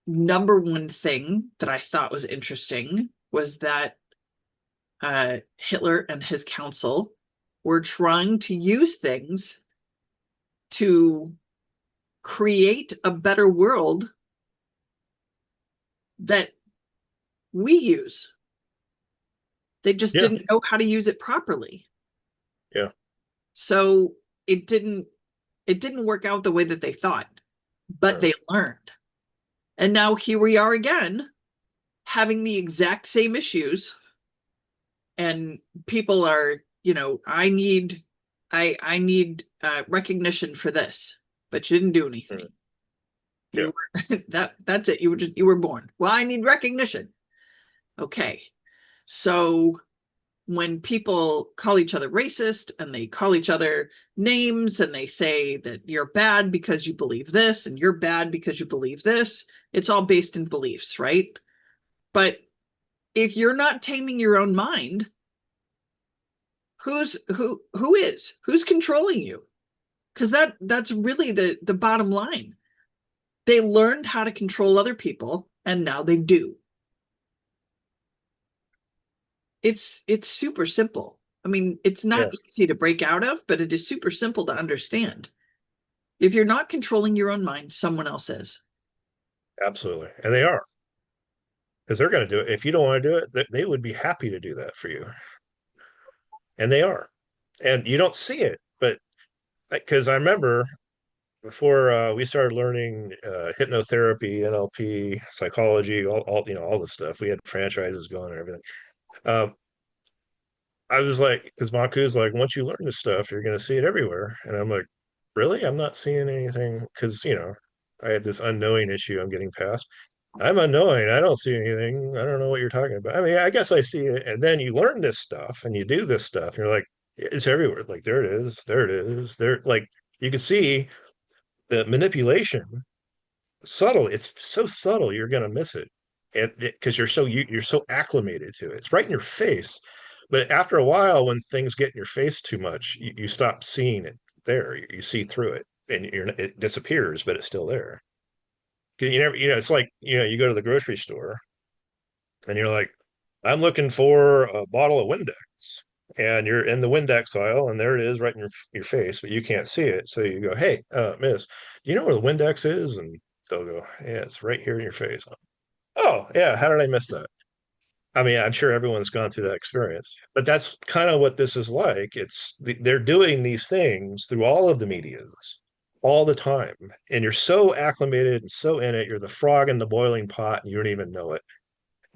number one thing that I thought was interesting was that Hitler and his council were trying to use things to create a better world that we use. They just Yeah. didn't know how to use it properly. Yeah. So it didn't it didn't work out the way that they thought, but Right. they learned. And now here we are again having the exact same issues, and people are, I need recognition for this, but you didn't do anything. Mm. Yeah. You were that's it. You were born. Well, I need recognition. Okay. So when people call each other racist and they call each other names and they say that you're bad because you believe this and you're bad because you believe this, it's all based in beliefs, right? But if you're not taming your own mind, who's controlling you? Because that's really the bottom line. They learned how to control other people and now they do. It's super simple. I mean, it's Yeah. not easy to break out of, but it is super simple to understand. If you're not controlling your own mind, someone else is. Absolutely. And they are, because they're going to do it. If you don't want to do it, they would be happy to do that for you. And they are. And you don't see it, but because I remember before we started learning hypnotherapy, NLP, psychology, all the stuff. We had franchises going and everything. Um, I was like, because Maku's like, once you learn this stuff, you're going to see it everywhere. And I'm like, really? I'm not seeing anything because I had this unknowing issue I'm getting past. I'm unknowing. I don't see anything. I don't know what you're talking about. I mean, I guess I see it. And then you learn this stuff and you do this stuff. And you're like, it's everywhere. Like, there it is. There it is. There, like, you can see the manipulation subtle. It's so subtle, you're going to miss it. And because you're so acclimated to it. It's right in your face. But after a while, when things get in your face too much, you stop seeing it there. You see through it and it disappears, but it's still there. You never, it's like, you go to the grocery store and you're like, I'm looking for a bottle of Windex. And you're in the Windex aisle, and there it is right in your face, but you can't see it. So you go, hey, miss, do you know where the Windex is? And they'll go, yeah, it's right here in your face. Oh, yeah, how did I miss that? I mean, I'm sure everyone's gone through that experience, but that's kind of what this is like. They're doing these things through all of the medias all the time, and you're so acclimated and so in it. You're the frog in the boiling pot, and you don't even know it.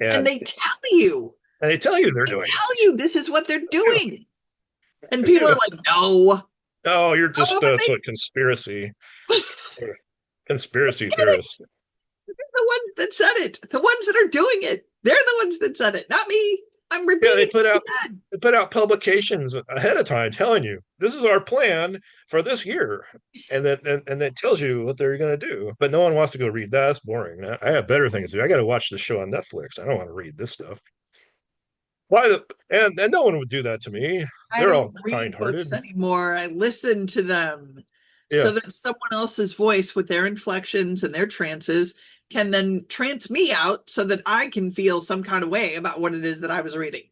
And And they tell you, and they tell you they're they doing tell you this is what they're it. doing. And people are like, no. Oh, you're Oh, just but it's a conspiracy they're conspiracy theorist. the ones that said it. The ones that are doing it. They're the ones that said it, not me. I'm Yeah, repeating what you said. they put out publications ahead of time telling you this is our plan for this year, and that tells you what they're going to do. But no one wants to go read that. That's boring. I have better things to do. I got to watch the show on Netflix. I don't want to read this stuff. Why the and no one would do that to me. I They're all don't read kind-hearted. books anymore. I listen to them so Yeah, that someone else's voice with their inflections and their trances can then trance me out so that I can feel some kind of way about what it is that I was reading.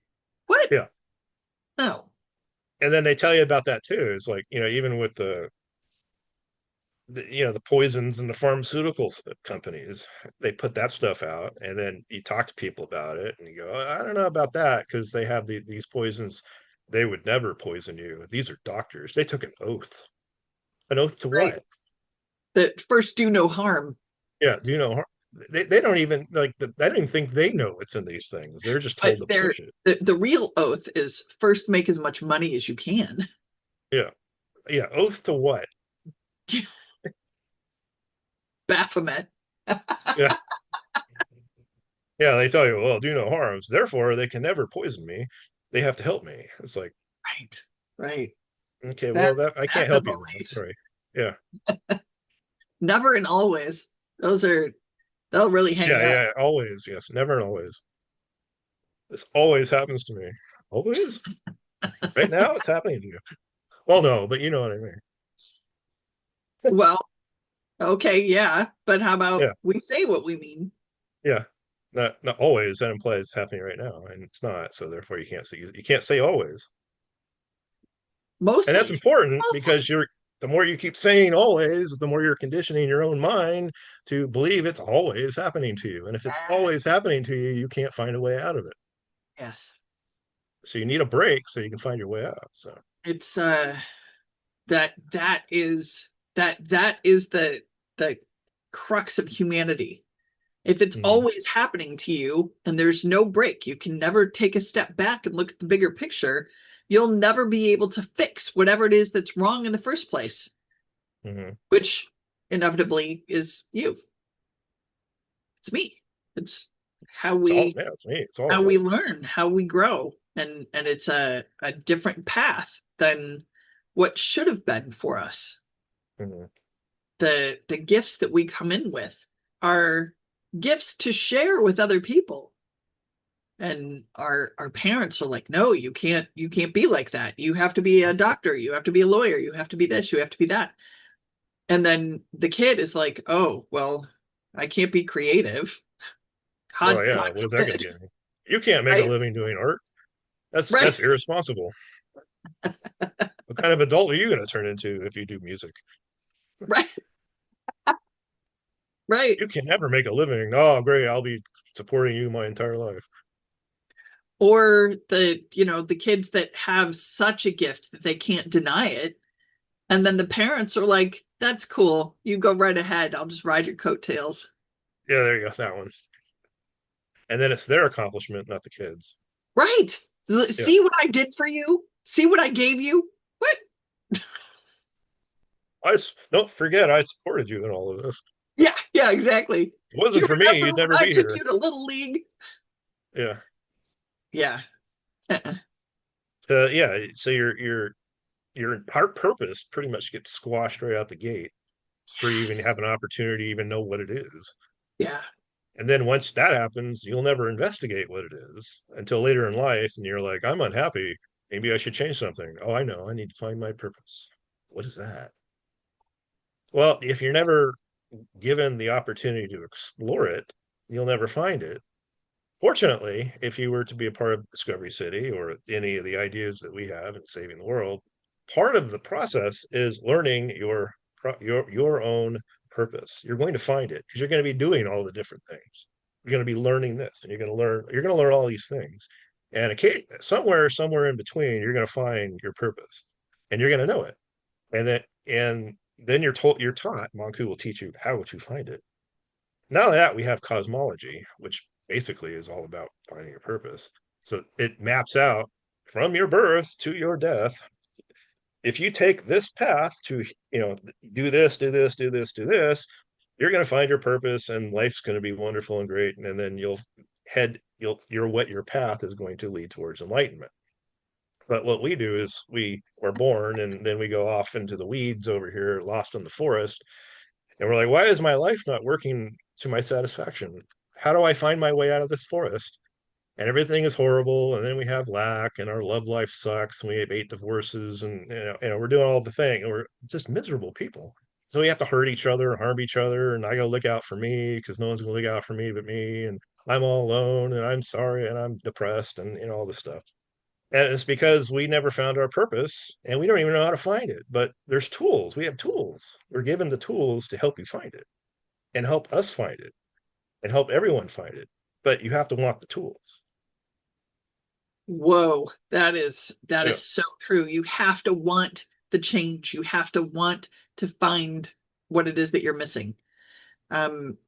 What? yeah. No. And then they tell you about that too. It's like even with the poisons and the pharmaceutical companies, they put that stuff out, and then you talk to people about it and you go, I don't know about that, because they have these poisons. They would never poison you. These are doctors. They took an oath to Right. what? That first do no harm. Yeah, do you know they don't even I don't even think they know what's in these things. They're just But told to push it. the real oath is first make as much money as you can. Yeah, yeah, oath to what? Baphomet. Yeah, yeah, they tell you, well, do no harms, therefore they can never poison me. They have to help me. It's like, Right. Right. okay, well, That's that I can't that's a help you then. belief. Sorry. Yeah. Never and always. They'll really hang Yeah, up. yeah, always, yes, never and always. This always happens to me. Always? Right now, it's happening to you. Well, no, but you know what I mean. Well, okay, yeah, but how about Yeah, we say what we mean? yeah. Not always. That implies it's happening right now, and it's not. So therefore, you can't say always, and that's Mostly. important Mostly. because you're the more you keep saying always, the more you're conditioning your own mind to believe it's always happening to you. And if it's always Yes. happening to you, you can't find a way out of it. Yes. So you need a break so you can find your way out. So It's that is the crux of humanity. If it's mhm. always happening to you and there's no break, you can never take a step back and look at the bigger picture, you'll never be able to fix whatever it is that's wrong in the first place, Mhm. which inevitably is you. It's me. It's how It's all we yeah, it's me. It's all how of we us. learn, how we grow. And it's a different path than what should have been for us. Mhm. The gifts that we come in with are gifts to share with other people, and our parents are like, no, you can't be like that. You have to be a doctor, you have to be a lawyer, you have to be this, you have to be that. And then the kid is like, oh well, I can't be creative. Well, God yeah. What is that going forbid. to get me? You can't make a Right. living doing art. Right. That's irresponsible. What kind of adult are you going to turn into if you do music? Right. Right. You can never make a living. Oh, great. I'll be supporting you my entire life. Or the kids that have such a gift that they can't deny it, and then the parents are like, that's cool, you go right ahead, I'll just ride your coattails. Yeah, there you go. That one. And then it's their accomplishment, not the kids. Right. Yeah. See what I did for you, see what I gave you. What? Don't forget, I supported you in all of this. Yeah, yeah, exactly. If it Do wasn't you for me, remember you'd when never I be took here. you to Little League? Yeah. Yeah. Uh-uh. Yeah. So your heart purpose pretty much gets squashed right out the gate before you even have Yes. an opportunity to even know what it is. Yeah. And then once that happens, you'll never investigate what it is until later in life. And you're like, I'm unhappy. Maybe I should change something. Oh, I know. I need to find my purpose. What is that? Well, if you're never given the opportunity to explore it, you'll never find it. Fortunately, if you were to be a part of Discovery City or any of the ideas that we have in saving the world, part of the process is learning your own purpose. You're going to find it because you're going to be doing all the different things. You're going to be learning this, and you're going to learn all these things, and somewhere in between, you're going to find your purpose, and you're going to know it, and then you're taught. Monku will teach you how to find it. Now that we have cosmology, which basically is all about finding your purpose. So it maps out from your birth to your death. If you take this path to, do this, do this, do this, do this, you're going to find your purpose and life's going to be wonderful and great. And then your path is going to lead towards enlightenment. But what we do is we are born and then we go off into the weeds over here, lost in the forest. And we're like, why is my life not working to my satisfaction? How do I find my way out of this forest? And everything is horrible. And then we have lack, and our love life sucks. And we have 8 divorces, and we're doing all the thing, and we're just miserable people. So we have to hurt each other, harm each other, and I gotta look out for me because no one's gonna look out for me but me. And I'm all alone, and I'm sorry, and I'm depressed, and all this stuff. And it's because we never found our purpose and we don't even know how to find it. But there's tools. We have tools. We're given the tools to help you find it and help us find it and help everyone find it. But you have to want the tools. Whoa, that is Yeah. so true. You have to want the change. You have to want to find what it is that you're missing. Um,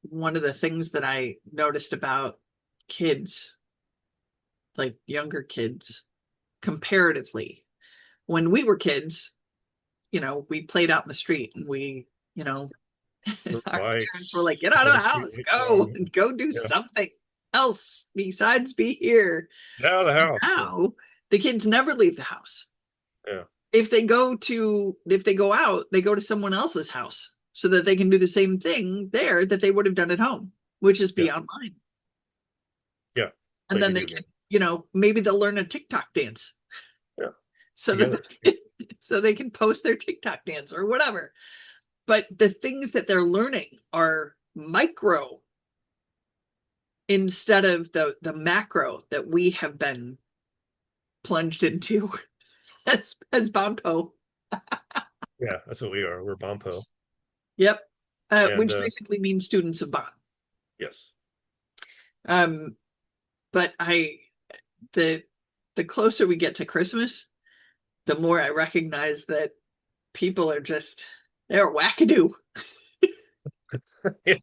One of the things that I noticed about kids, like younger kids, comparatively, when we were kids, we played out in the street, and you know, The our parents were like, bikes, get out of the the street. house, go and go do Yeah. something else besides be here. Now the house. Now the kids never leave the house. Yeah. If they go out, they go to someone else's house. so that they can do the same thing there that they would have done at home, which is Yeah. be online. Yeah. And Play then they video can, game. maybe they'll learn a TikTok dance Yeah. so Together. that so they can post their TikTok dance or whatever. But the things that they're learning are micro instead of the macro that we have been plunged into as Bonpo. Yeah. That's what we are. We're Bompo. Yep. And Which basically means students of Bon. yes. Um, but the the closer we get to Christmas, the more I recognize that people are just they're wackadoo. Yeah.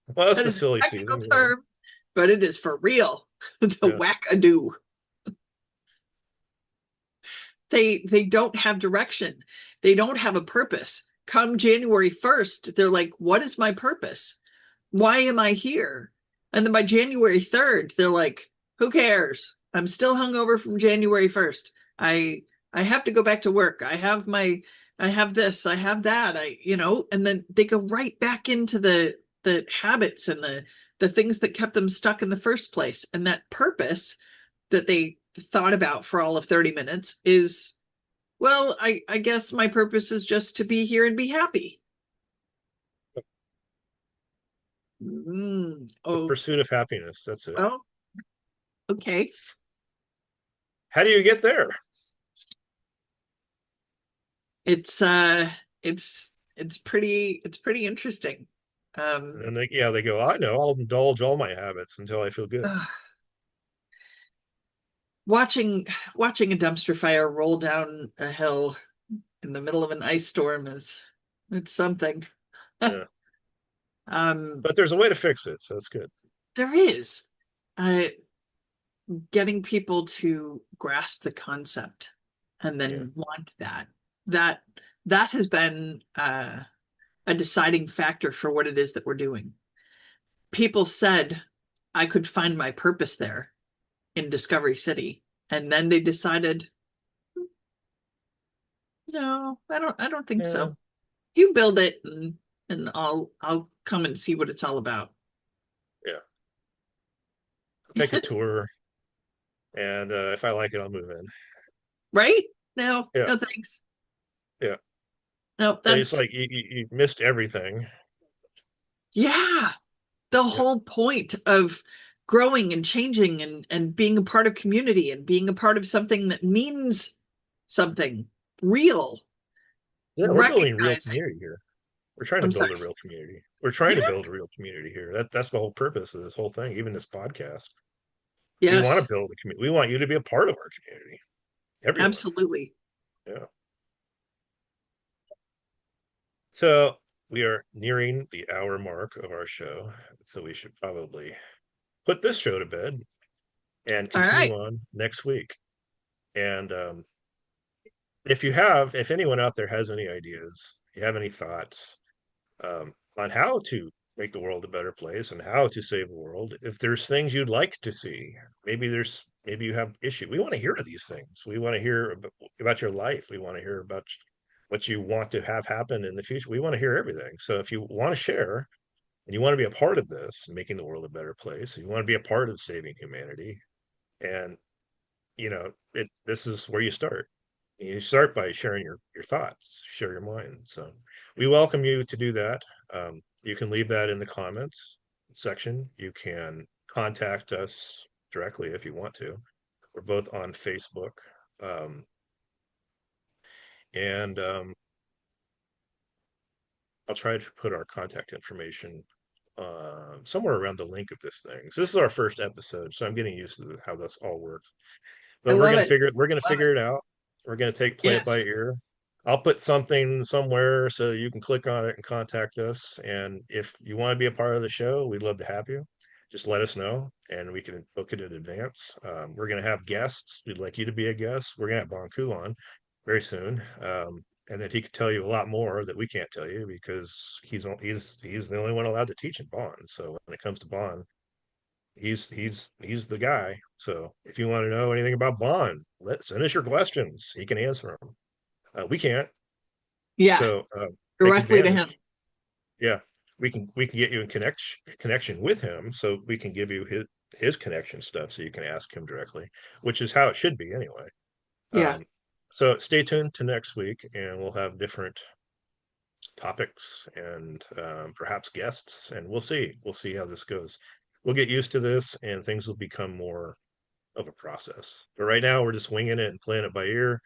Well, that's That the is a silly technical season. term, but it is for real. The Yeah. wackadoo. They don't have direction. They don't have a purpose. Come January 1st, they're like, what is my purpose? Why am I here? And then by January 3rd, they're like, who cares? I'm still hungover from January 1st. I have to go back to work. I have this, I have that. And then they go right back into the habits and the things that kept them stuck in the first place. And that purpose that they thought about for all of 30 minutes is, well, I guess my purpose is just to be here and be happy. The Oh, pursuit of happiness. That's it. well, okay. How do you get there? It's it's pretty interesting. Um And they go, I know, I'll indulge all my habits until I feel good. uh, watching watching a dumpster fire roll down a hill in the middle of an ice storm is it's something. Yeah. um But there's a way to fix it, so that's good. there is uh getting people to grasp the concept and Yeah. then want that that has been a deciding factor for what it is that we're doing. People said I could find my purpose there in Discovery City, and then they decided, no, I don't think Yeah. so. You build it, and I'll come and see what it's all about. Yeah. I'll take a tour, and if I like it, I'll move in. Right? No, Yeah. no thanks. Yeah. No, But it's that's like you missed everything. yeah. The Yeah. whole point of growing and changing and being a part of community and being a part of something that means something real, Yeah, we're building real recognizing. community here. We're trying to I'm sorry. build a real community. We're trying to Yeah. build a real community here. That's the whole purpose of this whole thing, even this podcast. We want to Yes, build a community. We want you to be a part of our community. Everyone. absolutely. Yeah. So we are nearing the hour mark of our show. So we should probably put this show to bed and All continue right. on next week. And if anyone out there has any ideas, if you have any thoughts on how to make the world a better place and how to save the world, if there's things you'd like to see, maybe you have issue. We want to hear these things. We want to hear about your life. We want to hear about what you want to have happen in the future. We want to hear everything. So if you want to share and you want to be a part of this, making the world a better place, you want to be a part of saving humanity, and this is where you start. You start by sharing your thoughts, share your mind. So we welcome you to do that. You can leave that in the comments section. You can contact us directly if you want to. We're both on Facebook. Um, and I'll try to put our contact information somewhere around the link of this thing. So this is our first episode, so I'm getting used to how this all works. I But love it. we're gonna Love it. figure it out. We're gonna play it by Yes. ear. I'll put something somewhere so you can click on it and contact us. And if you want to be a part of the show, we'd love to have you. Just let us know and we can book it in advance. We're gonna have guests. We'd like you to be a guest. We're gonna have Bonku on very soon. And then he could tell you a lot more that we can't tell you because he's the only one allowed to teach in Bonn. So when it comes to Bonn, he's the guy. So if you want to know anything about Bond, let send us your questions. He can answer them. We can't. Yeah. So take Directly to him. advantage. Yeah, we can get you in connection with him, so we can give you his connection stuff, so you can ask him directly, which is how it should be anyway. Yeah. Um, so stay tuned to next week, and we'll have different topics and perhaps guests, and we'll see how this goes. We'll get used to this, and things will become more of a process. But right now, we're just winging it and playing it by ear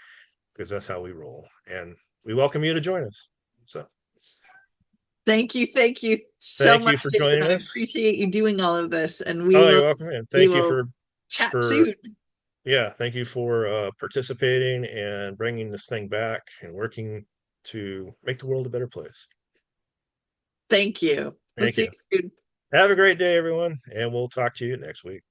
because that's how we roll. And we welcome you to join us. So Thank you. Thank you so thank much, you for Jason. joining I us. appreciate you doing all of this. And we Oh, will you're welcome, and we thank you will for chat for soon. yeah, thank you for participating and bringing this thing back and working to make the world a better place. Thank you. We'll Thank see you. you soon. Have a great day, everyone, and we'll talk to you next week.